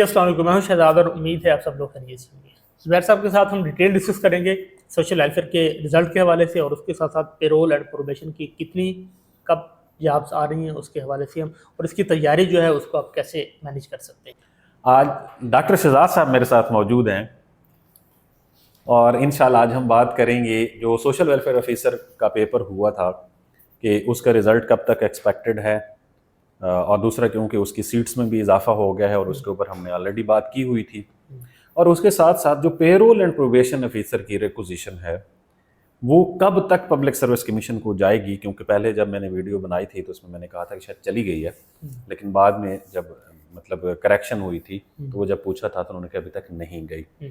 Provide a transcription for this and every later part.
अस्सलाम वालेकुम, मैं हूं शहजाद और उम्मीद है आप सब लोग खैरियत से होंगे। ज़ुबैर साहब के साथ हम डिटेल डिस्कस करेंगे सोशल वेलफेयर के रिजल्ट के हवाले से और उसके साथ साथ पेरोल एंड प्रोबेशन की कितनी कब जॉब्स आ रही हैं उसके हवाले से हम और इसकी तैयारी जो है उसको आप कैसे मैनेज कर सकते हैं। आज डॉक्टर शहजाद साहब मेरे साथ मौजूद हैं और इंशाल्लाह आज हम बात करेंगे जो सोशल वेलफेयर ऑफिसर का पेपर हुआ था कि उसका रिज़ल्ट कब तक एक्सपेक्टेड है और दूसरा क्योंकि उसकी सीट्स में भी इजाफा हो गया है और उसके ऊपर हमने ऑलरेडी बात की हुई थी। और उसके साथ साथ जो पेरोल एंड प्रोबेशन ऑफिसर की रिक्विजिशन है वो कब तक पब्लिक सर्विस कमीशन को जाएगी, क्योंकि पहले जब मैंने वीडियो बनाई थी तो उसमें मैंने कहा था कि शायद चली गई है, लेकिन बाद में जब मतलब करेक्शन हुई थी तो वो जब पूछा था तो उन्होंने कहा अभी तक नहीं गई।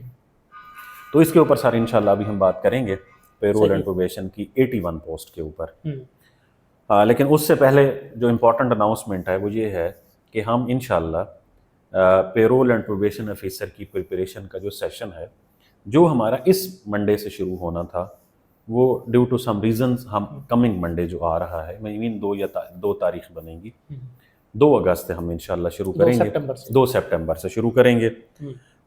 तो इसके ऊपर सर इंशाल्लाह अभी हम बात करेंगे पेरोल एंड प्रोबेशन की 81 पोस्ट के ऊपर। लेकिन उससे पहले जो इम्पोर्टेंट अनाउंसमेंट है वो ये है कि हम इंशाल्लाह पेरोल एंड प्रोबेशन ऑफिसर की प्रिपरेशन का जो सेशन है जो हमारा इस मंडे से शुरू होना था वो ड्यू टू सम रीजंस हम कमिंग मंडे जो आ रहा है, मैं मीन 2 तारीख बनेगी, 2 अगस्त से हम इंशाल्लाह शुरू करेंगे, 2 सितंबर से शुरू करेंगे।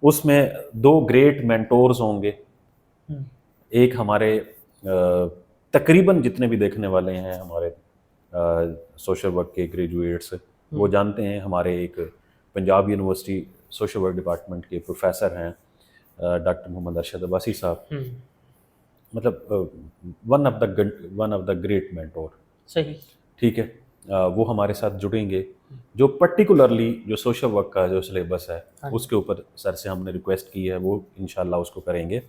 उसमें 2 ग्रेट मेंटोर्स होंगे। एक हमारे तकरीबन जितने भी देखने वाले हैं हमारे सोशल वर्क के ग्रेजुएट्स वो जानते हैं, हमारे एक Punjab university social work department के प्रोफेसर हैं डॉक्टर मोहम्मद अरशद अब्बासी साहब, मतलब one of the great mentor. सही, ठीक है, वो हमारे साथ जुड़ेंगे जो पर्टिकुलरली जो सोशल वर्क का जो सिलेबस है उसके ऊपर सर से हमने रिक्वेस्ट की है, वो इंशाल्लाह उसको करेंगे।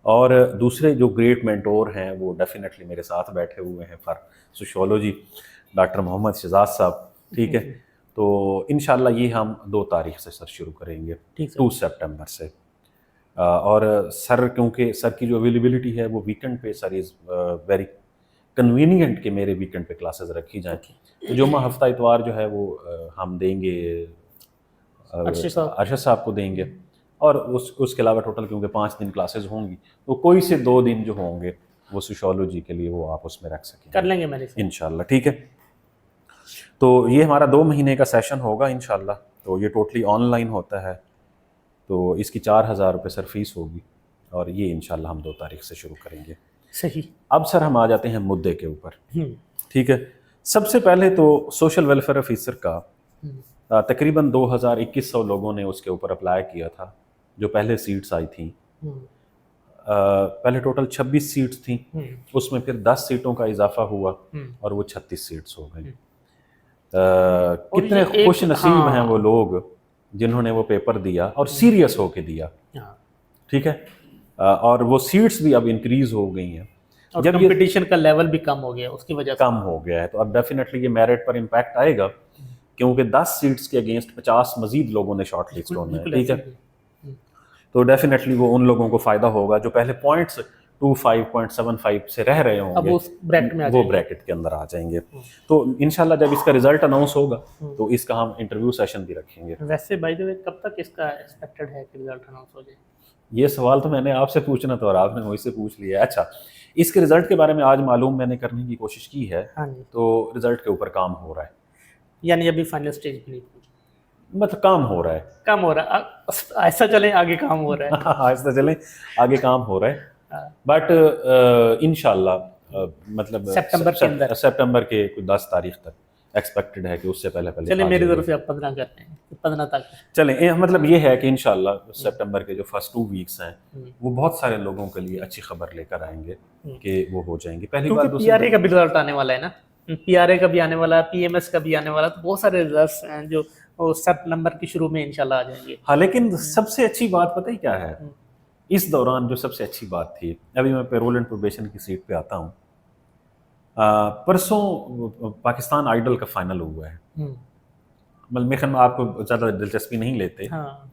और दूसरे जो ग्रेट मेंटोर हैं वो डेफिनेटली मेरे साथ बैठे हुए हैं for sociology, doctor Mohammad Shahzad sahab. ठीक है, तो इंशाल्लाह ये हम 2 तारीख से सर शुरू करेंगे, 2 सितंबर से। और सर क्योंकि सर की जो अवेलेबिलिटी है वो वीकेंड पे सर इज़ वेरी कन्वीनियंट कि मेरे वीकेंड पे क्लासेस रखी जाएँ। तो जुम्मा हफ्ता इतवार जो है वो हम देंगे अरशद साहब को देंगे और उसके अलावा टोटल क्योंकि 5 दिन क्लासेस होंगी तो कोई से 2 दिन जो होंगे वो सोशियोलॉजी के लिए वो आप उसमें रख सकेंगे, कर लेंगे मैंने इंशाल्लाह। ठीक है, तो ये हमारा 2 महीने का सेशन होगा इंशाल्लाह। तो ये टोटली ऑनलाइन होता है, तो इसकी 4000 रुपये सर फीस होगी और ये इंशाल्लाह हम 2 तारीख से शुरू करेंगे। सही। अब सर हम आ जाते हैं मुद्दे के ऊपर। ठीक है, सबसे पहले तो सोशल वेलफेयर ऑफिसर का तकरीबन 2100 लोगों ने उसके ऊपर अप्लाई किया था जो पहले सीट्स आई थी। पहले टोटल 26 सीट्स थी, उसमें फिर 10 सीटों का इजाफा हुआ और वो 36 सीट्स हो गई। कितने खुश नसीब हैं वो लोग जिन्होंने वो पेपर दिया और सीरियस होके दिया। ठीक है, और वो सीट्स भी अब इंक्रीज हो गई हैं और जब कंपटीशन का लेवल भी कम हो गया, उसकी वजह से कम हो गया है, तो अब डेफिनेटली ये मेरिट पर इम्पैक्ट आएगा क्योंकि 10 सीट्स के अगेंस्ट 50 मजीद लोगों ने शॉर्ट लिस्ट होना है। ठीक है, तो डेफिनेटली वो उन लोगों को फायदा होगा जो पहले पॉइंट्स 25.75 से रह रहे होंगे, अब वो ब्रैकेट के अंदर आ जाएंगे। तो इंशाल्लाह जब इसका रिजल्ट अनाउंस होगा तो इसका हम इंटरव्यू सेशन भी रखेंगे। वैसे बाय द वे कब तक इसका एक्सपेक्टेड है कि रिजल्ट अनाउंस हो जाए? ये सवाल तो मैंने आपसे पूछना था और आपने मुझसे पूछ लिया। अच्छा, इसके रिजल्ट के बारे में आज मालूम मैंने करने की कोशिश की है। तो रिजल्ट के ऊपर काम हो रहा है, यानी अभी फाइनल स्टेज पे नहीं, मतलब काम हो रहा है, ऐसा चलें आगे काम हो रहा है ऐसा चलें आगे काम हो रहा है। बट इंशाल्लाह मतलब सितंबर के 10 तारीख तक एक्सपेक्टेड है कि उससे पहले चले मेरी तरफ से आप 15 करते हैं, 15 तक चलें। मतलब ये है कि इंशाल्लाह सितंबर के जो फर्स्ट 2 वीक्स हैं वो बहुत सारे लोगों के लिए अच्छी खबर लेकर आएंगे कि वो हो जाएंगे। पहली बार पीआरए का भी रिजल्ट आने वाला है ना, पीआरए का भी आने वाला है, पीएमएस का भी आने वाला है, तो बहुत सारे रिजल्ट्स हैं जो सितंबर के शुरू में इंशाल्लाह आ जाएंगे। हाँ, लेकिन सबसे अच्छी बात पता ही क्या है इस दौरान, जो सबसे अच्छी बात थी, अभी मैं पेरोल एंड प्रोबेशन की सीट पे आता हूँ। परसों पाकिस्तान आइडल का फाइनल हुआ है, मतलब मेरे ख्याल में आपको ज़्यादा दिलचस्पी नहीं लेते। हाँ।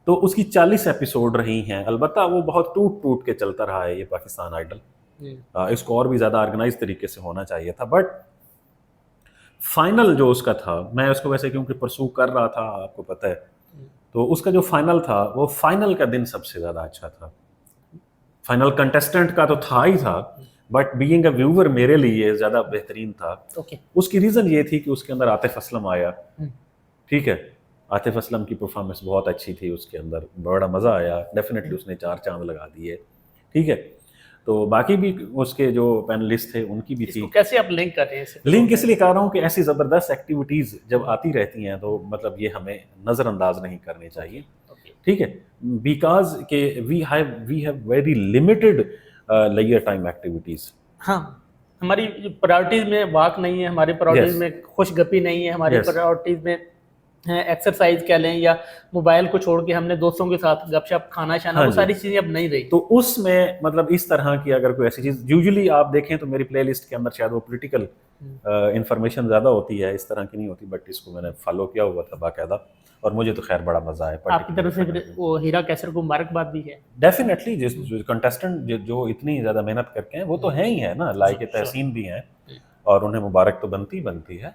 तो उसकी 40 एपिसोड रही हैं, अलबत्ता वो बहुत टूट के चलता रहा है ये पाकिस्तान आइडल। इसको और भी ज़्यादा ऑर्गेनाइज तरीके से होना चाहिए था, बट फाइनल जो उसका था, मैं उसको वैसे क्योंकि परसू कर रहा था आपको पता है, तो उसका जो फाइनल था वो फाइनल का दिन सबसे ज़्यादा अच्छा था। फाइनल कंटेस्टेंट का तो था ही था, बट बीइंग अ व्यूअर मेरे लिए ज़्यादा बेहतरीन था। उसकी रीज़न ये थी कि उसके अंदर आतिफ असलम आया। ठीक है, आतिफ असलम की परफॉर्मेंस बहुत अच्छी थी उसके अंदर, बड़ा मज़ा आया, डेफिनेटली उसने 4 चांद लगा दिए, ठीक है। तो बाकी भी उसके जो पैनलिस्ट थे उनकी भी थी। इसको कैसे आप लिंक कर रहे हैं इससे? लिंक इसलिए कर रहा हूँ कि ऐसी ज़बरदस्त एक्टिविटीज़ जब आती रहती हैं तो मतलब ये हमें नज़रअंदाज नहीं करनी चाहिए, ओके, ठीक है। बिकॉज के वी हैव वेरी लिमिटेड लेयर टाइम एक्टिविटीज़। हाँ, हमारी प्रायोरिटीज में वॉक नहीं है, हमारी प्रायोरिटीज Yes. में खुशगपी नहीं है, हमारी Yes. प्रायोरिटीज में एक्सरसाइज कह लें या मोबाइल को छोड़ के हमने दोस्तों के साथ गपशप खाना शाना, हाँ वो जी। सारी चीजें अब नहीं रही। तो उसमें मतलब इस तरह की अगर कोई ऐसी चीज़, यूजुअली आप देखें तो मेरी प्लेलिस्ट के अंदर शायद वो पॉलिटिकल इंफॉर्मेशन ज़्यादा होती है, इस तरह की नहीं होती, बट इसको मैंने फॉलो किया हुआ था बाकायदा और मुझे तो खैर बड़ा मज़ा आया। आपकी तरफ से फिर वो हीरा कैसर को मुबारकबाद भी है। डेफिनेटली जो कंटेस्टेंट जो इतनी ज़्यादा मेहनत करके हैं वो तो हैं ही है ना, लायक तहसीन भी हैं और उन्हें मुबारक तो बनती है।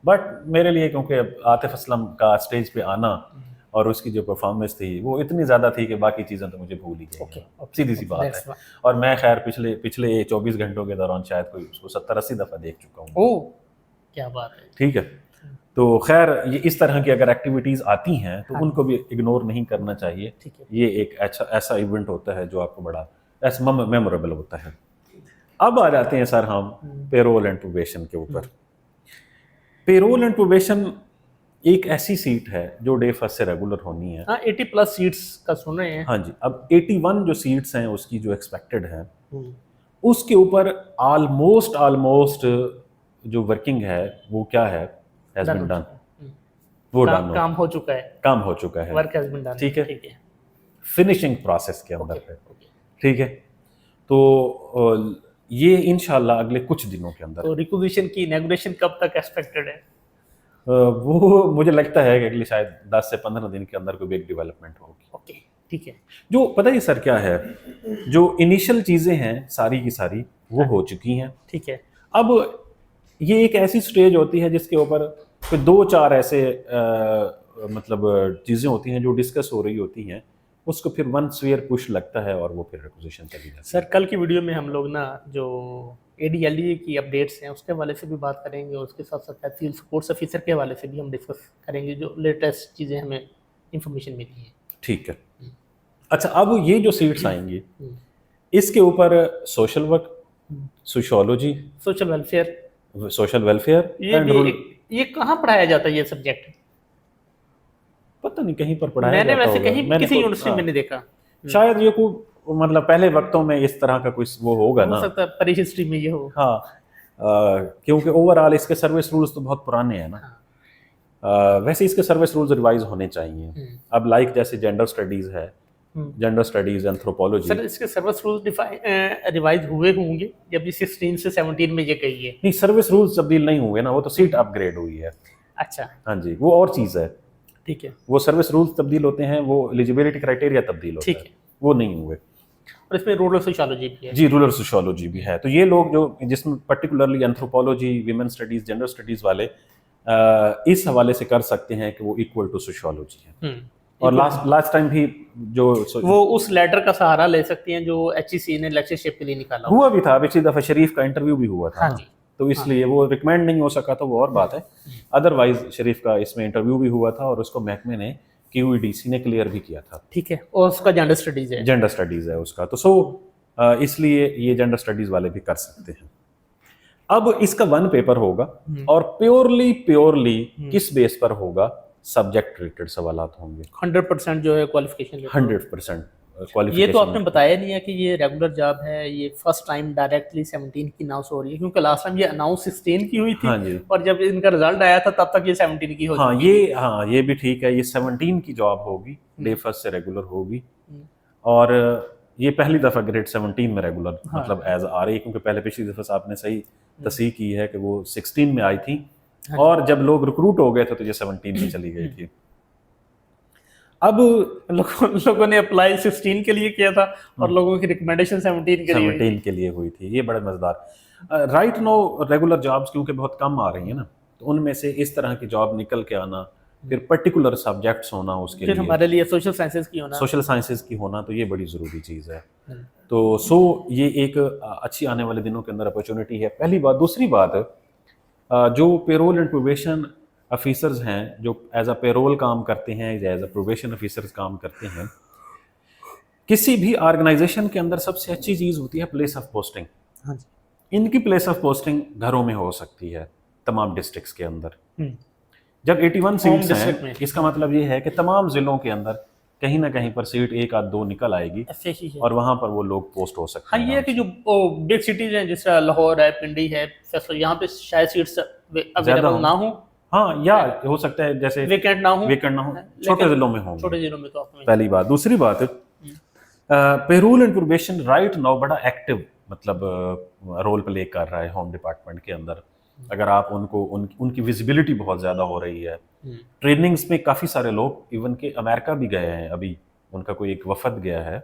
बट मेरे लिए क्योंकि आतिफ असलम का स्टेज पे आना और उसकी जो परफॉर्मेंस थी वो इतनी ज़्यादा थी कि बाकी चीज़ें तो मुझे भूल ही गई, सीधी सी बात है। और मैं खैर पिछले 24 घंटों के दौरान शायद कोई उसको 70-80 दफ़ा देख चुका हूँ। ओह, क्या बात है। ठीक है, तो खैर ये इस तरह की अगर एक्टिविटीज़ आती हैं तो उनको भी इग्नोर नहीं करना चाहिए। ठीक है, ये एक ऐसा इवेंट होता है जो आपको बड़ा ऐसा मेमोरेबल होता है। अब आ जाते हैं सर हम पेरोल एंड प्रोबेशन के ऊपर। पेरोल एंड प्रोबेशन एक ऐसी सीट है जो डे फर्स्ट से रेगुलर होनी है। हाँ, 80+ सीट्स का सुन रहे हैं। हाँ जी, अब 81 जो सीट्स हैं उसकी जो एक्सपेक्टेड है उसके ऊपर ऑलमोस्ट जो वर्किंग है वो क्या है, हैज बीन डन, वो डन काम हो चुका है, काम हो चुका है, वर्क हैज बीन डन, ठीक है, फिनिशिंग प्रोसेस के अंदर है, ठीक है। तो ये इंशाल्लाह अगले कुछ दिनों के अंदर। तो रिक्विजिशन की इनॉग्रेशन कब तक एक्सपेक्टेड है? वो मुझे लगता है कि अगले शायद 10 से 15 दिन के अंदर कोई बिग डेवलपमेंट होगी। ओके, ठीक है। जो पता है सर क्या है, जो इनिशियल चीज़ें हैं सारी की सारी वो हो चुकी हैं, ठीक है। अब ये एक ऐसी स्टेज होती है जिसके ऊपर कोई 2-4 ऐसे मतलब चीज़ें होती हैं जो डिस्कस हो रही होती हैं, उसको फिर वन स्वेयर पुश लगता है और वो फिर रिक्विजिशन चली जाती है। सर कल की वीडियो में हम लोग ना जो ADLE की अपडेट्स हैं उसके हवाले से भी बात करेंगे और उसके साथ साथ तहसील सपोर्ट्स ऑफिसर के हवाले से भी हम डिस्कस करेंगे, जो लेटेस्ट चीज़ें हमें इंफॉर्मेशन मिली है। ठीक है। अच्छा, अब ये जो सीट्स आएंगी इसके ऊपर social work, sociology, social welfare ये कहाँ पढ़ाया जाता है ये सब्जेक्ट? पता नहीं, कहीं पर पढ़ाया मैंने जाता वैसे होगा। कहीं किसी यूनिवर्सिटी में नहीं देखा। शायद ये कोई मतलब पहले वक्तों में इस तरह का कोई वो होगा ना, हो सकता है परी हिस्ट्री में ये हो। हाँ, क्योंकि ओवरऑल इसके सर्विस रूल्स तो बहुत पुराने हैं ना। वैसे इसके सर्विस रूल्स रिवाइज होने चाहिए। अब लाइक जैसे जेंडर स्टडीज है, जेंडर स्टडीज, एंथ्रोपोलॉजी। सर इसके सर्विस रूल्स रिवाइज हुए होंगे जब ये 16 से 17 में ये गई है? नहीं, सर्विस रूल्स तब्दील नहीं हुए ना, वो तो सीट अपग्रेड हुई है। अच्छा, हाँ जी, वो और चीज़ है। ठीक है, वो सर्विस रूल्स तब्दील होते हैं, वो एलिजिबिलिटी क्राइटेरिया तब्दील होता है, वो नहीं हुए। और इसमें रूरल सोशियोलॉजी भी है। जी, रूरल सोशियोलॉजी भी है। तो ये लोग जो जिसमें particularly anthropology, women studies, gender studies वाले इस हवाले से कर सकते हैं कि वो इक्वल टू सोशियोलॉजी है। और लास्ट टाइम भी जो वो उस लेटर का सहारा ले सकती हैं जो HEC ने लेक्चरशिप के लिए निकाला हुआ भी था। पिछली दफा शरीफ का इंटरव्यू भी हुआ था। हाँ जी, तो इसलिए वो रिकमेंड नहीं हो सका, तो वो और बात है। अदरवाइज शरीफ का इसमें इंटरव्यू भी हुआ था और उसको महकमे ने QEDC ने क्लियर भी किया था। ठीक है, और उसका जेंडर स्टडीज है। जेंडर स्टडीज है उसका, तो इसलिए ये जेंडर स्टडीज वाले भी कर सकते हैं। अब इसका वन पेपर होगा और प्योरली किस बेस पर होगा? सब्जेक्ट रिलेटेड सवालात होंगे। 100% जो है क्वालिफिकेशन 100% क्वालिफिकेशन। ये तो आपने बताया नहीं है कि ये रेगुलर जॉब है, ये फर्स्ट टाइम डायरेक्टली 17 की अनाउंस हो रही है, क्योंकि लास्ट टाइम ये अनाउंस 16 की हुई थी। हाँ जी। और जब इनका रिजल्ट आया था तब तक ये 17 की हो चुकी थी। हाँ, ये भी ठीक है। ये 17 की जॉब होगी, डे फर्स्ट से रेगुलर होगी। और ये पहली दफा ग्रेड 17 में रेगुलर मतलब एज आ रही है, क्योंकि पहले पिछली दफा आपने सही तस्दीक की है कि वो 16 में आई थी और जब लोग रिक्रूट हो गए थे तो ये 17 में चली गई थी। अब लोगों ने अप्लाई 16 के लिए किया था और लोगों की रिकमेंडेशन 17 के लिए हुई थी। ये बड़ा मजेदार। राइट नो रेगुलर जॉब्स क्योंकि बहुत कम आ रही है ना, तो उनमें से इस तरह की जॉब निकल के आना, फिर पर्टिकुलर सब्जेक्ट्स होना उसके लिए, हमारे लिए सोशल साइंसेज की होना, तो ये बड़ी ज़रूरी चीज़ है। तो ये एक अच्छी आने वाले दिनों के अंदर अपॉर्चुनिटी है, पहली बात। दूसरी बात, जो पेरोल एंड प्रोबेशन ऑफिसर्स हैं जो एज अ पेरोल काम करते हैं या एज अ प्रोबेशन ऑफिसर्स काम करते हैं, किसी भी ऑर्गेनाइजेशन के अंदर सबसे अच्छी चीज़ होती है प्लेस ऑफ पोस्टिंग। हाँ जी। इनकी प्लेस ऑफ पोस्टिंग घरों में हो सकती है तमाम डिस्ट्रिक्ट्स के अंदर। हम्म, जब 81 सीट्स डिस्ट्रिक्ट में। हैं, इसका मतलब ये है कि तमाम ज़िलों के अंदर कहीं ना कहीं पर सीट एक आध दो निकल आएगी ऐसे ही है। और वहाँ पर वो लोग पोस्ट हो सकते हाँ, हैं। ये है कि जो बिग सिटीज हैं, जिस तरह लाहौर है, पिंडी है, फैसल, यहाँ पे शायद सीट्स अवेलेबल ना हो, हाँ, या हो सकता है जैसे वेकेंट ना हो, छोटे जिलों में होंगे। छोटे जिलों में तो आपको पहली बात। दूसरी बात, payroll and probation right now बड़ा एक्टिव मतलब रोल प्ले कर रहा है होम डिपार्टमेंट के अंदर। अगर आप उनकी विजिबिलिटी बहुत ज़्यादा हो रही है। ट्रेनिंग्स में काफ़ी सारे लोग इवन के अमेरिका भी गए हैं, अभी उनका कोई एक वफद गया है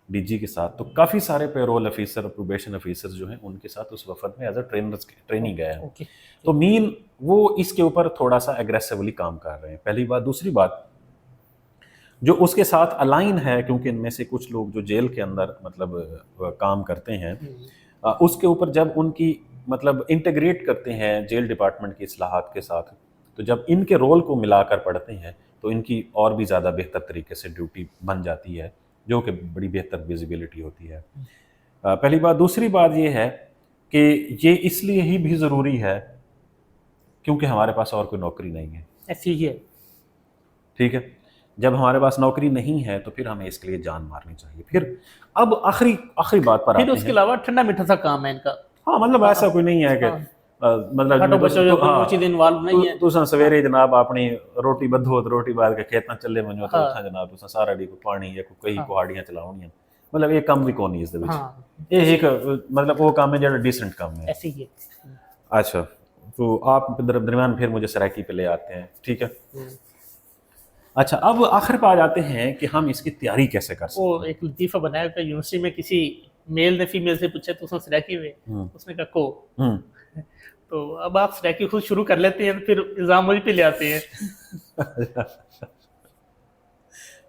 डीजी के साथ, तो काफ़ी सारे पेरोल ऑफिसर प्रोबेशन ऑफिसर्स जो हैं उनके साथ उस वफद में एज अ ट्रेनिंग गए हैं। तो मीन वो इसके ऊपर थोड़ा सा एग्रेसिवली काम कर रहे हैं, पहली बात। दूसरी बात, जो उसके साथ अलाइन है, क्योंकि इनमें से कुछ लोग जो जेल के अंदर मतलब काम करते हैं, उसके ऊपर जब उनकी मतलब इंटीग्रेट करते हैं जेल डिपार्टमेंट की इस्लाहात के साथ, तो जब इनके रोल को मिलाकर पढ़ते हैं तो इनकी और भी ज़्यादा बेहतर तरीके से ड्यूटी बन जाती है, जो कि बड़ी बेहतर विजिबिलिटी होती है। पहली बात। दूसरी बात ये है कि ये इसलिए ही भी ज़रूरी है क्योंकि हमारे पास और कोई नौकरी नहीं है। ऐसी ही है। ठीक है, जब हमारे पास नौकरी नहीं है तो फिर हमें इसके लिए जान मारनी चाहिए। फिर अब आखिरी बात पर आते हैं। उसके अलावा ठंडा मीठा सा काम है इनका। हाँ, मतलब ऐसा कोई नहीं है कि मतलब तुसा सवेरे जनाब अपनी रोटी बद्धो रोटी बाद के खेतना चले वनो तो उत्थां जनाब तुसा सारा डी को पानी या कई कुहाड़ियां चलाउणियां, मतलब ये काम भी कोई नहीं इस दे विच। ये एक मतलब वो काम है जो डिसेंट काम है। ऐसे ही है। अच्छा, तो आप दरमियान फिर मुझे सराकी पे ले आते हैं। ठीक है। अच्छा, अब आखिर पे आ जाते हैं कि हम इसकी तैयारी कैसे कर सकते हैं। वो एक लतीफ़ा बनाया था यूनिवर्सिटी में, किसी मेल ने फीमेल से पूछा तो उसने सराकी में, उसने कहा को। तो अब आप सराकी खुद शुरू कर लेते हैं, फिर इल्ज़ाम मुझ पे ले आते हैं।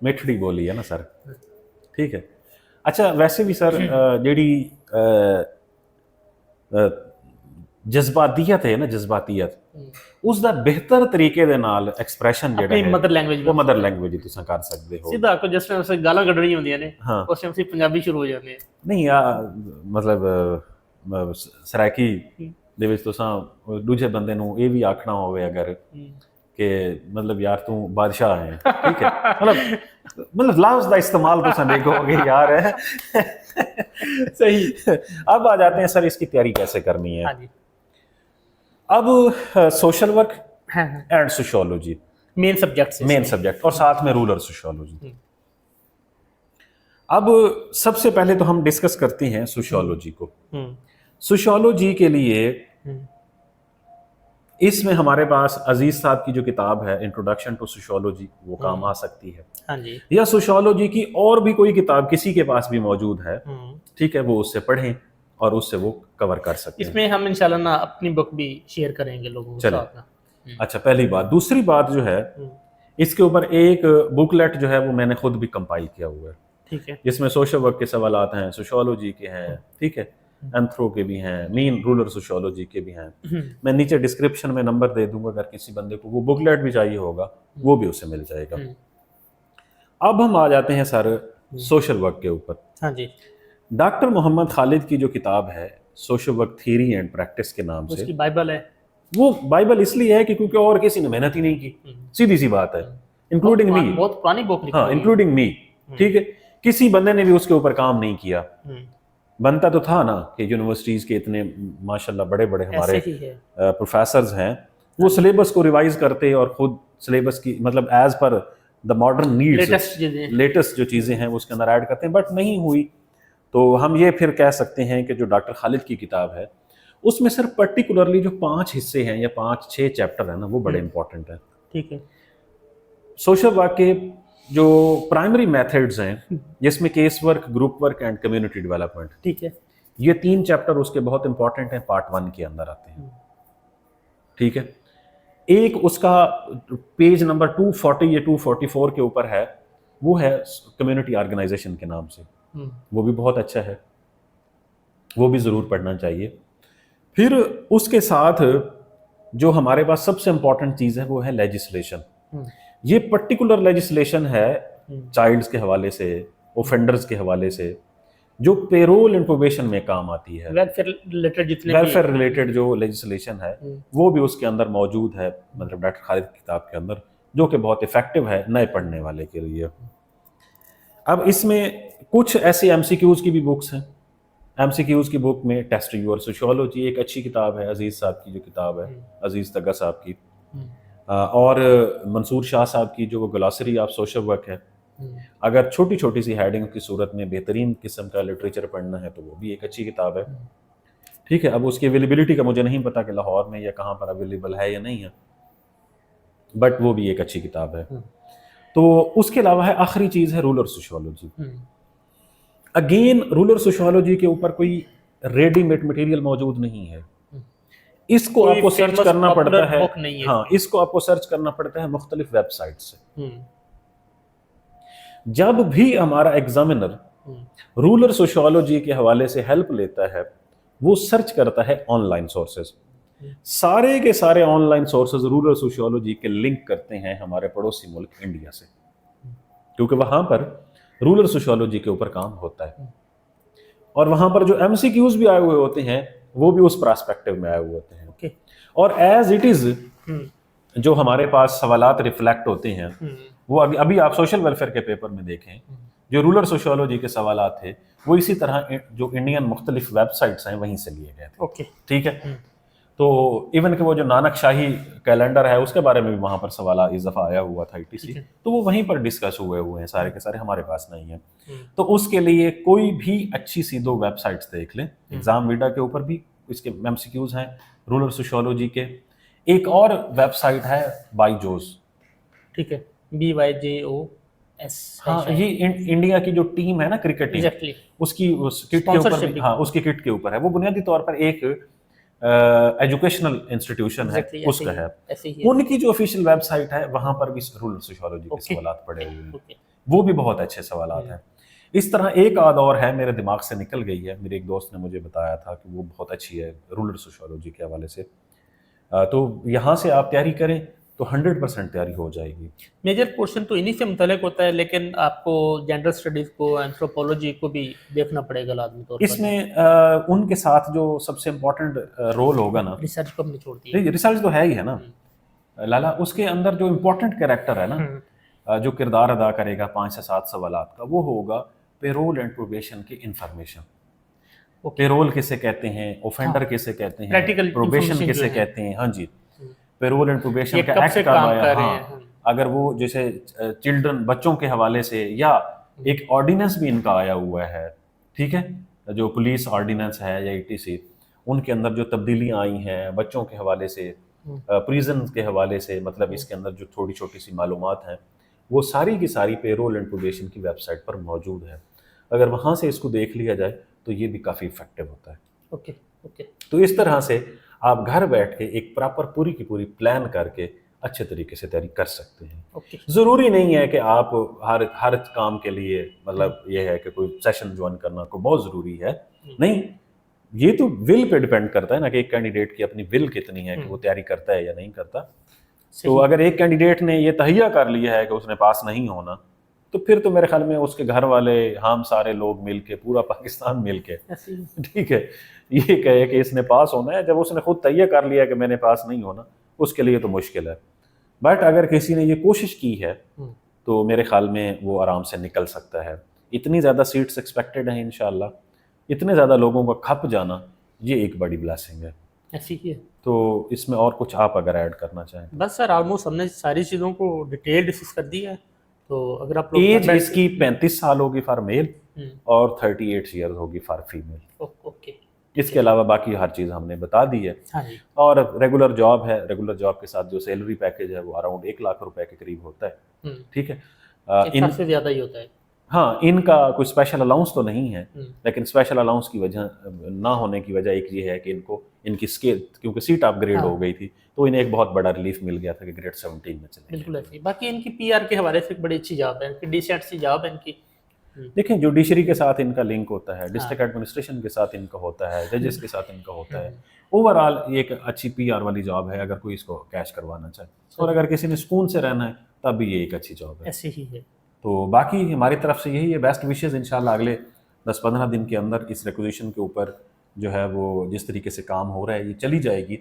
मिठड़ी बोली है ना सर। ठीक है। अच्छा, वैसे भी सर जेड़ी जज्बातियत है ना, जज्बातियत उसका बेहतर तरीके दे नाल एक्सप्रेशन जेड़ा है मदर लैंग्वेज वो मदर लैंग्वेज तुम कर सकते हो। सीधा को जिस तरह से गालां कढ़नी होंदियां ने, हाँ, उस टाइम से पंजाबी शुरू हो जाते हैं। नहीं मतलब सराकी दे विच तुसां दूजे बंदे नूं ये भी आखना होवे अगर कि मतलब यार तू बादशाह है, ठीक है, मतलब लफ्ज़ दा इस्तेमाल तुसां देखोगे यार है। सही। अब आ जाते हैं सर इसकी तैयारी कैसे करनी है। हाँ जी। अब social work and sociology main subject और साथ में रूरल सोशियोलॉजी। अब सबसे पहले तो हम डिस्कस करते हैं सोशियोलॉजी को। सोशियोलॉजी के लिए इसमें हमारे पास अजीज साहब की जो किताब है इंट्रोडक्शन टू सोशियोलॉजी वो काम आ सकती है। हाँ जी। या सोशियोलॉजी की और भी कोई किताब किसी के पास भी मौजूद है, ठीक है, वो उससे पढ़ें और उससे वो कवर कर सकते हैं। इसमें हम इंशाल्लाह ना अपनी बुक भी शेयर करेंगे लोगों के साथ ना। अच्छा, पहली बात। दूसरी बात जो है, इसके ऊपर एक बुकलेट जो है वो मैंने खुद भी कंपाइल किया हुआ है। ठीक है। जिसमें सोशल वर्क के सवाल आते हैं, सोशियोलॉजी के हैं, ठीक है, एंथ्रो के भी हैं, मीन रूरल सोशियोलॉजी के भी हैं। मैं नीचे डिस्क्रिप्शन में नंबर दे दूंगा, अगर किसी बंदे को वो बुकलेट भी चाहिए होगा वो भी उसे मिल जाएगा। अब हम आ जाते हैं सर सोशल वर्क के ऊपर। हाँ जी। डॉक्टर मोहम्मद खालिद की जो किताब है social work theory and practice के नाम से, उसकी बाइबल है। वो बाइबल इसलिए है कि क्योंकि और किसी ने मेहनत ही नहीं की, सीधी सी बात है, इंक्लूडिंग मी। बहुत पुरानी बुक लिखी हाँ, इंक्लूडिंग मी। ठीक है, किसी बंदे ने भी उसके ऊपर काम नहीं किया। बनता तो था ना कि यूनिवर्सिटीज़ के इतने माशाल्लाह बड़े बड़े हमारे प्रोफेसर्स हैं, वो सिलेबस को रिवाइज करते और खुद सिलेबस की मतलब as per the modern needs latest जो चीज़ें हैं वो उसके अंदर ऐड करते हैं, बट नहीं हुई। तो हम ये फिर कह सकते हैं कि जो डॉक्टर खालिद की किताब है उसमें सिर्फ पर्टिकुलरली जो 5 हिस्से हैं या 5-6 चैप्टर हैं ना, वो बड़े इंपॉर्टेंट हैं। ठीक है। सोशल वर्क के जो प्राइमरी मेथड्स हैं जिसमें case work, group work and community development, ठीक है, ये 3 चैप्टर उसके बहुत इंपॉर्टेंट हैं, पार्ट 1 के अंदर आते हैं। ठीक है। एक उसका पेज नंबर 240 या 244 के ऊपर है, वो है कम्युनिटी ऑर्गेनाइजेशन के नाम से, वो भी बहुत अच्छा है, वो भी ज़रूर पढ़ना चाहिए। फिर उसके साथ जो हमारे पास सबसे इंपॉर्टेंट चीज़ है वो है लेजिस्लेशन। ये पर्टिकुलर लेजिस्लेशन है चाइल्ड्स के हवाले से, ऑफेंडर्स के हवाले से, जो पेरोल एंड प्रोबेशन में काम आती है। वेलफेयर रिलेटेड जितने वेलफेयर रिलेटेड जो लेजिस्लेशन है वो भी उसके अंदर मौजूद है, मतलब डॉक्टर खालिद की किताब के अंदर, जो कि बहुत इफेक्टिव है नए पढ़ने वाले के लिए। अब इसमें कुछ ऐसे एमसीक्यूज की भी बुक्स हैं। एमसीक्यूज की बुक में टेस्ट योर सोशियोलॉजी एक अच्छी किताब है, अजीज़ साहब की जो किताब है, अजीज़ तगा साहब की, और मंसूर शाह साहब की जो वो ग्लॉसरी ऑफ सोशल वर्क है। अगर छोटी छोटी सी हेडिंग की सूरत में बेहतरीन किस्म का लिटरेचर पढ़ना है तो वो भी एक अच्छी किताब है। ठीक है, अब उसकी अवेलेबिलिटी का मुझे नहीं पता कि लाहौर में या कहाँ पर अवेलेबल है या नहीं है, बट वो भी एक अच्छी किताब है। तो उसके अलावा है आखिरी चीज़ है rural sociology. Again rural sociology के ऊपर कोई रेडीमेड मटेरियल मौजूद नहीं है, इसको आपको सर्च करना पड़ता है। हाँ, इसको आपको सर्च करना पड़ता है मुख्तलिफ वेबसाइट से। जब भी हमारा एग्जामिनर रूरल सोशियोलॉजी के हवाले से हेल्प लेता है, वो सर्च करता है ऑनलाइन सोर्सेज। सारे के सारे ऑनलाइन सोर्सेज रूरल सोशियोलॉजी के लिंक करते हैं हमारे पड़ोसी मुल्क इंडिया से, क्योंकि वहां पर रूरल सोशियोलॉजी के ऊपर काम होता है। और वहां पर जो एमसीक्यूज भी आए हुए होते हैं वो भी उस पर्सपेक्टिव में आए हुए होते हैं। और एज इट इज जो हमारे पास सवालात रिफ्लेक्ट होते हैं वो अभी आप सोशल वेलफेयर के पेपर में देखें, जो रूरल सोशियोलॉजी के सवालात थे वो इसी तरह जो इंडियन मुख्तलिफ वेबसाइट्स हैं वहीं से लिए गए थे। ठीक है, तो इवन कि वो जो नानक शाही कैलेंडर है उसके बारे में भी वहाँ पर सवाल इजाफा आया हुआ था ITC, तो वो वहीं पर डिस्कस हुए हैं, सारे के सारे हमारे पास नहीं है। तो उसके लिए कोई भी अच्छी सी 2 वेबसाइट्स देख लें। एग्जाम वीडा के ऊपर भी इसके MCQs हैं रूरल सोशियोलॉजी के। एक और वेबसाइट है बाईजोस। ठीक है, BYJOS। हाँ, ये इंडिया की जो टीम है ना क्रिकेट टीम, उसकी उस किट के ऊपर भी, हाँ उसकी किट के ऊपर है। वो बुनियादी तौर पर एक एजुकेशनल इंस्टीट्यूशन है, उसका है। उनकी जो ऑफिशियल वेबसाइट है वहां पर भी रूरल सोशियोलॉजी के सवालात पड़े हुए हैं, वो भी बहुत अच्छे सवालात हैं। इस तरह एक आध और है, मेरे दिमाग से निकल गई है, मेरे एक दोस्त ने मुझे बताया था कि वो बहुत अच्छी है रूरल सोशियोलॉजी के हवाले से। तो यहाँ से आप तैयारी करें तो 100% तैयारी हो जाएगी। मेजर पोर्शन तो इन्हीं से मुतल्लिक होता है, लेकिन आपको जेंडर स्टडीज को, एंथ्रोपोलॉजी को भी देखना पड़ेगा लाजमी तौर पर। इसमें उनके साथ जो सबसे इम्पोर्टेंट रोल होगा ना, रिसर्च को हमने छोड़ दिया। रिसर्च तो है ही है ना लाला, उसके अंदर जो इम्पोर्टेंट कैरेक्टर है ना, जो किरदार अदा करेगा 5 से 7 सवालात का, वो होगा पेरोल एंड प्रोबेशन की इंफॉर्मेशन। पेरोल किसे कहते हैं, ऑफेंडर किसे कहते हैं, प्रोबेशन किसे कहते हैं। हाँ जी, पेरोल एंड प्रोबेशन का एक्ट कब आया। हाँ, अगर वो जैसे चिल्ड्रन बच्चों के हवाले से, या एक ऑर्डिनेंस भी इनका आया हुआ है, ठीक है, जो पुलिस ऑर्डिनेंस है या ETC, उनके अंदर जो तब्दीलियां आई हैं बच्चों के हवाले से, प्रिजन के हवाले से, मतलब इसके अंदर जो थोड़ी छोटी सी मालूमात हैं वो सारी की सारी पेरोल एंड प्रोबेशन की वेबसाइट पर मौजूद है। अगर वहाँ से इसको देख लिया जाए तो ये भी काफ़ी इफेक्टिव होता है। ओके। तो इस तरह से आप घर बैठ के एक प्रॉपर पूरी की पूरी प्लान करके अच्छे तरीके से तैयारी कर सकते हैं। ज़रूरी नहीं है कि आप हर काम के लिए, मतलब ये है कि कोई सेशन ज्वाइन करना कोई बहुत ज़रूरी है, नहीं, ये तो विल पे डिपेंड करता है ना कि एक कैंडिडेट की अपनी विल कितनी है कि वो तैयारी करता है या नहीं करता। तो अगर एक कैंडिडेट ने ये तहिया कर लिया है कि उसने पास नहीं होना, तो फिर तो मेरे ख्याल में उसके घर वाले, हम सारे लोग मिलके, पूरा पाकिस्तान मिलके, ठीक है, ये कहे कि इसने पास होना है, जब उसने खुद तय कर लिया कि मैंने पास नहीं होना, उसके लिए तो मुश्किल है। बट अगर किसी ने ये कोशिश की है तो मेरे ख्याल में वो आराम से निकल सकता है। इतनी ज़्यादा सीट्स एक्सपेक्टेड हैं इंशाल्लाह, इतने ज़्यादा लोगों का खप जाना ये एक बड़ी ब्लेसिंग है। ऐसी ही है। तो इसमें और कुछ आप अगर ऐड करना चाहें। बस सर, ऑलमोस्ट हमने सारी चीज़ों को डिटेल डिस्कस कर दिया है। तो अगर आप एज इसकी 35 साल होगी फॉर मेल और 38 ईयर्स होगी फॉर फीमेल। ओके। इसके अलावा बाकी हर चीज़ हमने बता दी है। हाँ जी। और रेगुलर जॉब है, रेगुलर जॉब के साथ जो सैलरी पैकेज है वो अराउंड 1 लाख रुपए के करीब होता है। ठीक है, इनसे ज़्यादा ही होता है। हाँ, इनका कोई स्पेशल अलाउंस तो नहीं है, लेकिन स्पेशल अलाउंस की वजह ना होने की वजह एक ये है कि इनकी स्केल, क्योंकि सीट अपग्रेड हो गई थी, तो इन्हें एक बहुत बड़ा रिलीफ मिल गया था कि ग्रेड 17 में चले। बिल्कुल ऐसे ही। बाकी इनकी PR के हवाले से बड़ी अच्छी जॉब है, इनकी डिसेंट सी जॉब है इनकी। देखें जुडिशरी के साथ इनका लिंक होता है, डिस्ट्रिक्ट एडमिनिस्ट्रेशन के साथ इनका होता है, जजेस के साथ इनका होता है। ओवरऑल ये एक अच्छी पीआर वाली जॉब है अगर कोई इसको कैश करवाना चाहे, और अगर किसी ने सुकून से रहना है तब भी ये एक अच्छी जॉब है। ऐसे ही है। तो बाकी हमारी तरफ से यही है, बेस्ट विशेज़। इंशाल्लाह अगले 10-15 दिन के अंदर इस रिक्विजिशन के ऊपर जो है वो जिस तरीके से काम हो रहा है ये चली जाएगी।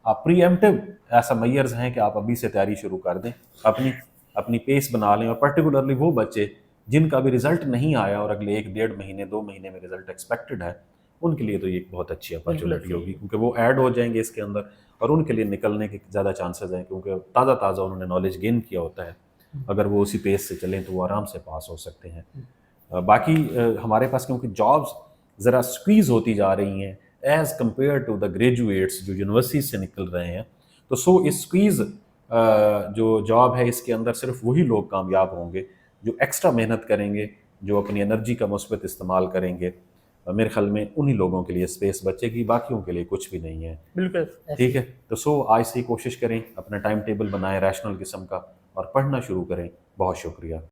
आप प्रीएम्प्टिव ऐसा मैयर्स हैं कि आप अभी से तैयारी शुरू कर दें, अपनी पेस बना लें, और पर्टिकुलरली वो बच्चे जिनका भी रिज़ल्ट नहीं आया और अगले 1-1.5 महीने 2 महीने में रिज़ल्ट एक्सपेक्टेड है, उनके लिए तो ये एक बहुत अच्छी अपॉर्चुनिटी होगी, क्योंकि वो ऐड हो जाएंगे इसके अंदर और उनके लिए निकलने के ज़्यादा चांसेस हैं, क्योंकि ताज़ा उन्होंने नॉलेज गेन किया होता है। अगर वो उसी पेस से चलें तो वो आराम से पास हो सकते हैं। बाकी हमारे पास क्योंकि जॉब्स ज़रा स्क्वीज़ होती जा रही हैं as compare to the graduates जो यूनिवर्सिटी से निकल रहे हैं, तो सो इस स्क्वीज़ जो जॉब है इसके अंदर सिर्फ वही लोग कामयाब होंगे जो एक्स्ट्रा मेहनत करेंगे, जो अपनी एनर्जी का मुस्बत इस्तेमाल करेंगे। मेरे ख्याल में उन्हीं लोगों के लिए स्पेस बचेगी, बाकियों के लिए कुछ भी नहीं है। बिल्कुल ठीक है, तो सो आज से कोशिश करें, अपना टाइम टेबल बनाएं रैशनल किस्म का और पढ़ना शुरू करें। बहुत शुक्रिया।